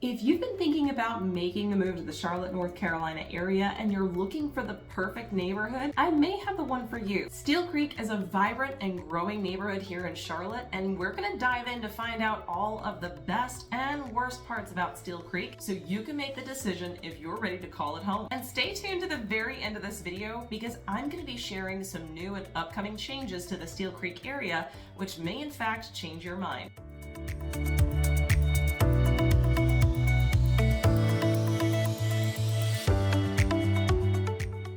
If you've been thinking about making the move to the Charlotte, North Carolina area and you're looking for the perfect neighborhood, I may have the one for you. Steele Creek is a vibrant and growing neighborhood here in Charlotte, and we're going to dive in to find out all of the best and worst parts about Steele Creek so you can make the decision if you're ready to call it home. And stay tuned to the very end of this video because I'm going to be sharing some new and upcoming changes to the Steele Creek area, which may in fact change your mind.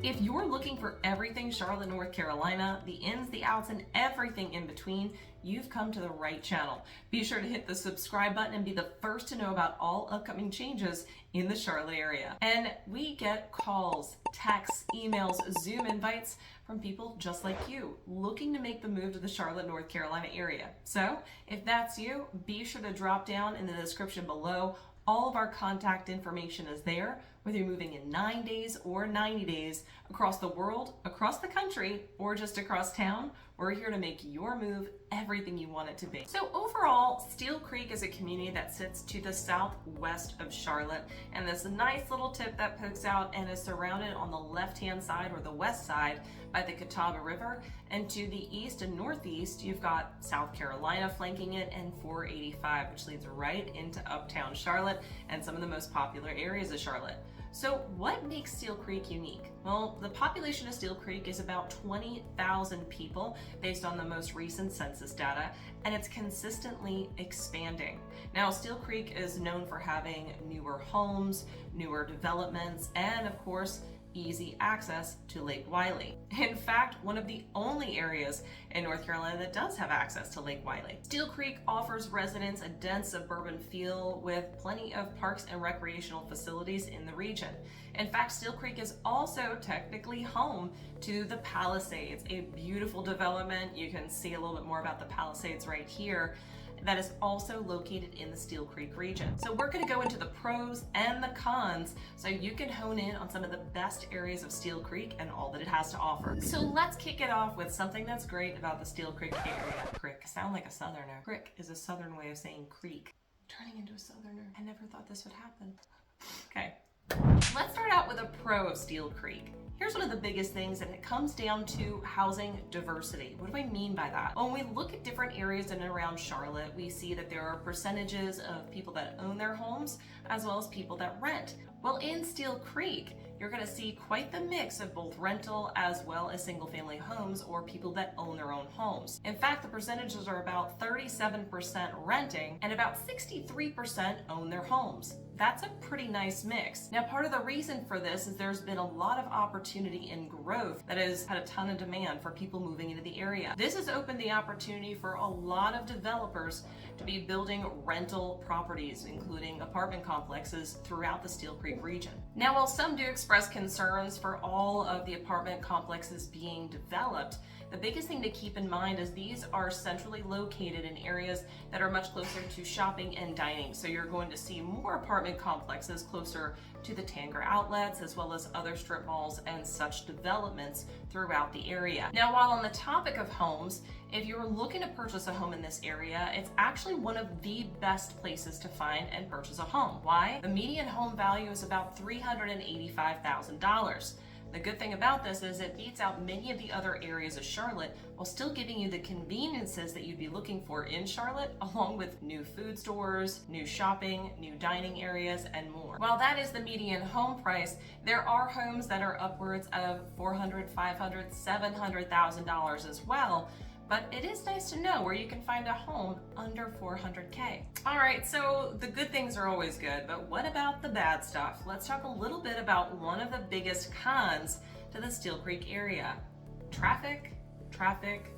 If you're looking for everything Charlotte, North Carolina, the ins, the outs, and everything in between, you've come to the right channel. Be sure to hit the subscribe button and be the first to know about all upcoming changes in the Charlotte area. And we get calls, texts, emails, Zoom invites from people just like you looking to make the move to the Charlotte, North Carolina area. So if that's you, be sure to drop down in the description below. All of our contact information is there, whether you're moving in 9 days or 90 days, across the world, across the country, or just across town. We're here to make your move everything you want it to be. So overall, Steele Creek is a community that sits to the southwest of Charlotte, and this nice little tip that pokes out and is surrounded on the left-hand side or the west side by the Catawba River, and to the east and northeast, you've got South Carolina flanking it and 485, which leads right into Uptown Charlotte and some of the most popular areas of Charlotte. So what makes Steele Creek unique? Well, the population of Steele Creek is about 20,000 people based on the most recent census data, and it's consistently expanding. Now, Steele Creek is known for having newer homes, newer developments, and of course, easy access to Lake Wylie. In fact, one of the only areas in North Carolina that does have access to Lake Wylie. Steele Creek offers residents a dense suburban feel with plenty of parks and recreational facilities in the region. In fact, Steele Creek is also technically home to the Palisades, a beautiful development. You can see a little bit more about the Palisades right here. That is also located in the Steele Creek region. So we're going to go into the pros and the cons so you can hone in on some of the best areas of Steele Creek and all that it has to offer. So let's kick it off with something that's great about the Steele Creek area. Crick, sound like a southerner. Crick is a southern way of saying creek. Turning into a southerner. I never thought this would happen. Okay, let's start out with a pro of Steele Creek. Here's one of the biggest things, and it comes down to housing diversity. What do I mean by that? When we look at different areas in and around Charlotte, we see that there are percentages of people that own their homes as well as people that rent. Well, in Steele Creek, you're going to see quite the mix of both rental as well as single-family homes or people that own their own homes. In fact, the percentages are about 37% renting and about 63% own their homes. That's a pretty nice mix. Now, part of the reason for this is there's been a lot of opportunity and growth that has had a ton of demand for people moving into the area. This has opened the opportunity for a lot of developers to be building rental properties, including apartment complexes throughout the Steele Creek region. Now, while some do express concerns for all of the apartment complexes being developed, the biggest thing to keep in mind is these are centrally located in areas that are much closer to shopping and dining. So you're going to see more apartment complexes closer to the Tanger outlets as well as other strip malls and such developments throughout the area. Now, while on the topic of homes, if you're looking to purchase a home in this area, it's actually one of the best places to find and purchase a home. Why? The median home value is about $385,000. The good thing about this is it beats out many of the other areas of Charlotte while still giving you the conveniences that you'd be looking for in Charlotte, along with new food stores, new shopping, new dining areas, and more. While that is the median home price, there are homes that are upwards of $400,000, $500,000, $700,000 as well. But it is nice to know where you can find a home under $400K. All right, so the good things are always good, but what about the bad stuff? Let's talk a little bit about one of the biggest cons to the Steele Creek area. Traffic, traffic,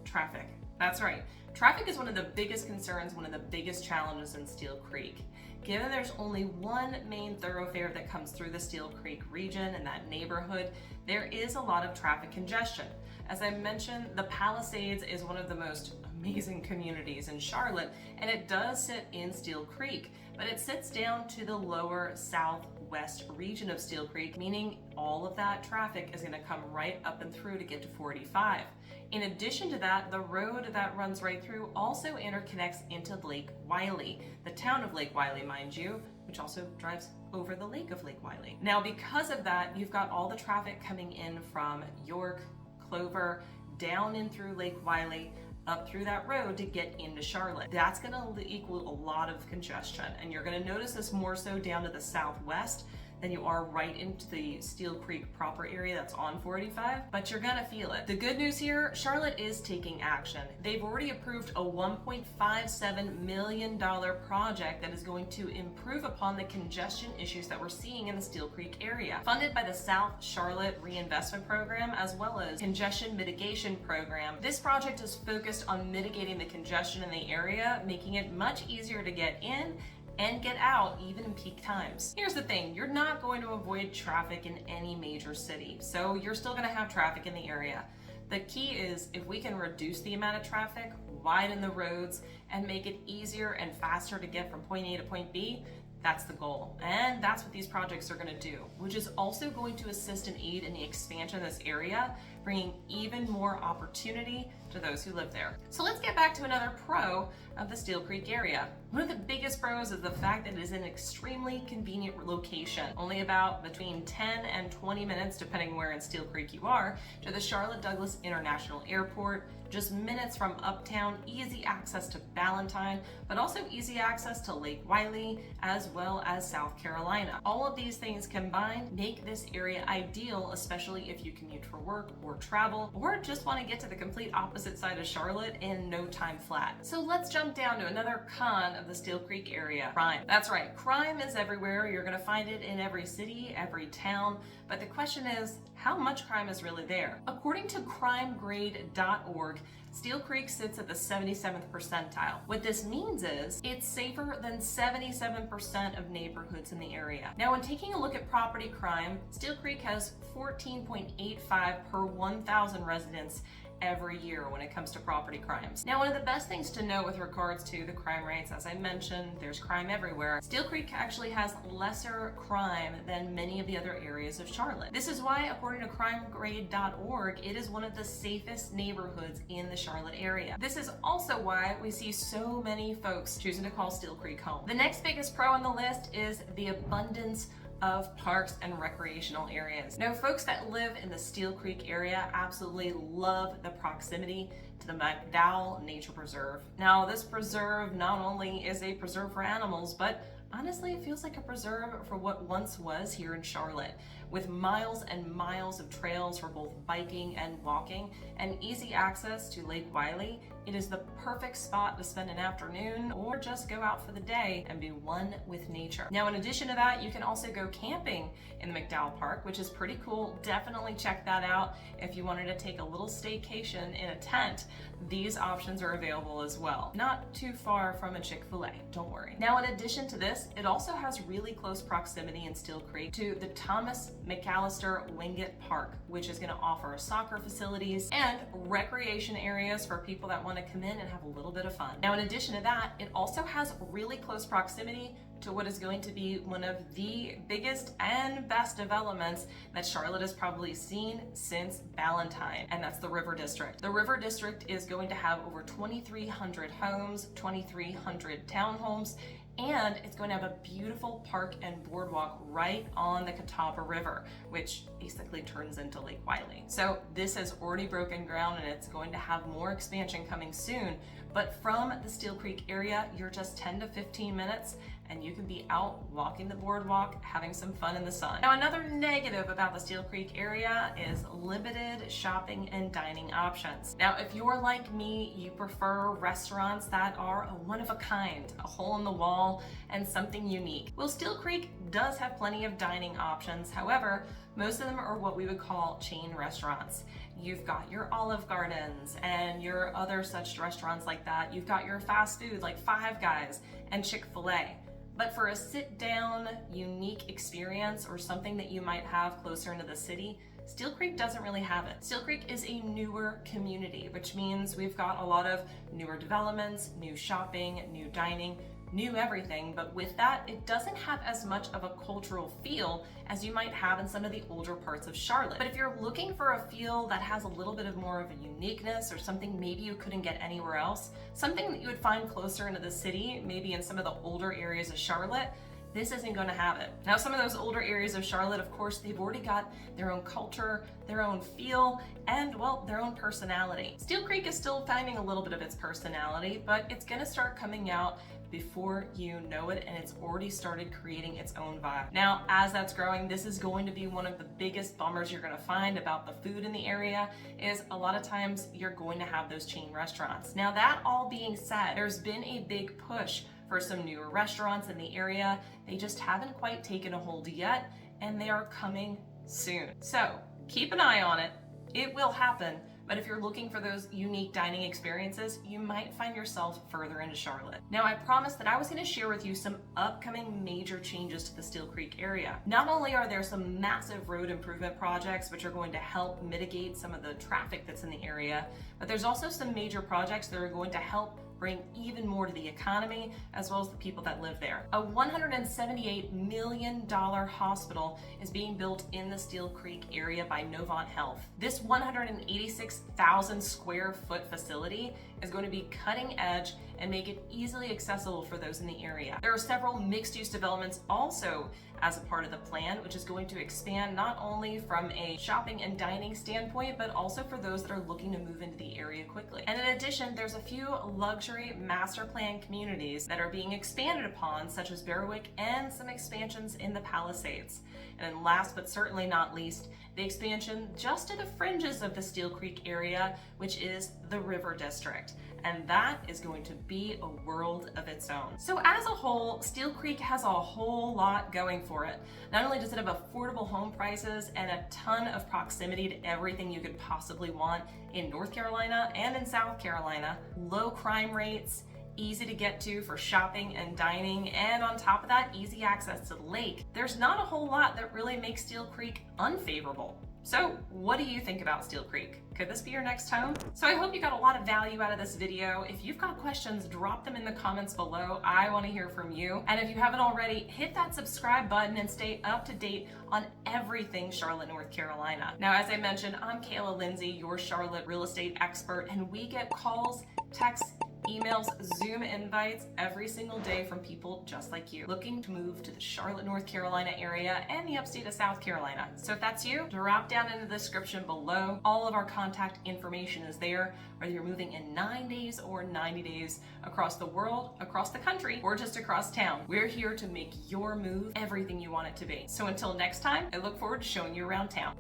traffic. That's right. Traffic is one of the biggest concerns, one of the biggest challenges in Steele Creek. Given there's only one main thoroughfare that comes through the Steele Creek region and that neighborhood, there is a lot of traffic congestion. As I mentioned, the Palisades is one of the most amazing communities in Charlotte, and it does sit in Steele Creek, but it sits down to the lower southwest region of Steele Creek, meaning all of that traffic is going to come right up and through to get to 485. In addition to that, the road that runs right through also interconnects into Lake Wylie, the town of Lake Wylie, mind you, which also drives over the lake of Lake Wylie. Now, because of that, you've got all the traffic coming in from York, Clover, down in through Lake Wylie, up through that road to get into Charlotte. That's gonna equal a lot of congestion, and you're gonna notice this more so down to the southwest than you are right into the Steele Creek proper area that's on 485, but you're gonna feel it. The good news here, Charlotte is taking action. They've already approved a $1.57 million project that is going to improve upon the congestion issues that we're seeing in the Steele Creek area. Funded by the South Charlotte Reinvestment Program as well as Congestion Mitigation Program, this project is focused on mitigating the congestion in the area, making it much easier to get in and get out even in peak times. Here's the thing, you're not going to avoid traffic in any major city, so you're still gonna have traffic in the area. The key is if we can reduce the amount of traffic, widen the roads, and make it easier and faster to get from point A to point B, that's the goal. And that's what these projects are gonna do, which is also going to assist and aid in the expansion of this area, bringing even more opportunity to those who live there. So let's get back to another pro of the Steele Creek area. One of the biggest pros is the fact that it is an extremely convenient location, only about between 10 and 20 minutes, depending where in Steele Creek you are, to the Charlotte Douglas International Airport, just minutes from Uptown, easy access to Ballantyne, but also easy access to Lake Wylie, as well as South Carolina. All of these things combined make this area ideal, especially if you commute for work or travel, or just want to get to the complete opposite side of Charlotte in no time flat. So let's jump down to another con of the Steele Creek area. Crime. That's right, crime is everywhere. You're gonna find it in every city, every town, but the question is, how much crime is really there? According to crimegrade.org, Steele Creek sits at the 77th percentile. What this means is it's safer than 77% of neighborhoods in the area. Now, when taking a look at property crime, Steele Creek has 14.85 per 1,000 residents every year when it comes to property crimes. Now, one of the best things to know with regards to the crime rates, as I mentioned, there's crime everywhere. Steele Creek actually has lesser crime than many of the other areas of Charlotte. This is why, according to crimegrade.org, it is one of the safest neighborhoods in the Charlotte area. This is also why we see so many folks choosing to call Steele Creek home. The next biggest pro on the list is the abundance of parks and recreational areas. Now, folks that live in the Steele Creek area absolutely love the proximity to the McDowell Nature Preserve. Now, this preserve not only is a preserve for animals, but honestly, it feels like a preserve for what once was here in Charlotte, with miles and miles of trails for both biking and walking, and easy access to Lake Wylie. It is the perfect spot to spend an afternoon or just go out for the day and be one with nature. Now, in addition to that, you can also go camping in the McDowell Park, which is pretty cool. Definitely check that out if you wanted to take a little staycation in a tent. These options are available as well. Not too far from a Chick-fil-A, don't worry. Now, in addition to this, it also has really close proximity in Steele Creek to the Thomas McAllister Wingate Park, which is gonna offer soccer facilities and recreation areas for people that want to come in and have a little bit of fun. Now, in addition to that, it also has really close proximity to what is going to be one of the biggest and best developments that Charlotte has probably seen since Ballantyne, and that's the River District. The River District is going to have over 2,300 homes, 2,300 townhomes, and it's going to have a beautiful park and boardwalk right on the Catawba River, which basically turns into Lake Wylie. So this has already broken ground and it's going to have more expansion coming soon. But from the Steele Creek area, you're just 10 to 15 minutes and you can be out walking the boardwalk, having some fun in the sun. Now, another negative about the Steele Creek area is limited shopping and dining options. Now, if you're like me, you prefer restaurants that are a one of a kind, a hole in the wall, and something unique. Well, Steele Creek does have plenty of dining options. However, most of them are what we would call chain restaurants. You've got your Olive Gardens and your other such restaurants like that. You've got your fast food like Five Guys and Chick-fil-A. But for a sit-down, unique experience or something that you might have closer into the city, Steele Creek doesn't really have it. Steele Creek is a newer community, which means we've got a lot of newer developments, new shopping, new dining, new everything, but with that, it doesn't have as much of a cultural feel as you might have in some of the older parts of Charlotte. But if you're looking for a feel that has a little bit of more of a uniqueness or something maybe you couldn't get anywhere else, something that you would find closer into the city, maybe in some of the older areas of Charlotte, this isn't going to have it. Now, some of those older areas of Charlotte, of course, they've already got their own culture, their own feel, and, well, their own personality. Steele Creek is still finding a little bit of its personality, but it's going to start coming out before you know it, and it's already started creating its own vibe. Now, as that's growing, this is going to be one of the biggest bummers you're going to find about the food in the area, is a lot of times you're going to have those chain restaurants. Now, that all being said, there's been a big push for some newer restaurants in the area. They just haven't quite taken a hold yet, and they are coming soon. So keep an eye on it. It will happen. But if you're looking for those unique dining experiences, you might find yourself further into Charlotte. Now, I promised that I was going to share with you some upcoming major changes to the Steele Creek area. Not only are there some massive road improvement projects which are going to help mitigate some of the traffic that's in the area, but there's also some major projects that are going to help bring even more to the economy as well as the people that live there. A $178 million hospital is being built in the Steele Creek area by Novant Health. This 186,000 square foot facility is going to be cutting edge and make it easily accessible for those in the area. There are several mixed-use developments also as a part of the plan, which is going to expand not only from a shopping and dining standpoint, but also for those that are looking to move into the area quickly. And in addition, there's a few luxury master plan communities that are being expanded upon, such as Berwick, and some expansions in the Palisades. And then last but certainly not least, the expansion just to the fringes of the Steele Creek area, which is the River District. And that is going to be a world of its own. So as a whole, Steele Creek has a whole lot going for it. Not only does it have affordable home prices and a ton of proximity to everything you could possibly want in North Carolina and in South Carolina, low crime rates, easy to get to for shopping and dining, and on top of that, easy access to the lake. There's not a whole lot that really makes Steele Creek unfavorable. So what do you think about Steele Creek? Could this be your next home? So I hope you got a lot of value out of this video. If you've got questions, drop them in the comments below. I want to hear from you. And if you haven't already, hit that subscribe button and stay up to date on everything Charlotte, North Carolina. Now, as I mentioned, I'm 𝗖𝗀 𝗁𝘁, your Charlotte real estate expert, and we get calls, texts, emails, Zoom invites every single day from people just like you looking to move to the Charlotte, North Carolina area and the upstate of South Carolina. So if that's you, drop down in the description below. All of our contact information is there, whether you're moving in 9 days or 90 days across the world, across the country, or just across town. We're here to make your move everything you want it to be. So until next time, I look forward to showing you around town.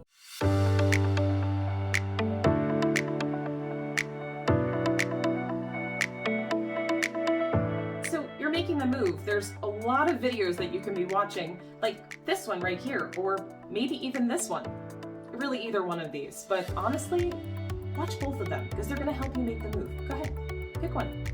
Making the move, there's a lot of videos that you can be watching, like this one right here, or maybe even this one. Really either one of these, but honestly, watch both of them because they're going to help you make the move. Go ahead, pick one.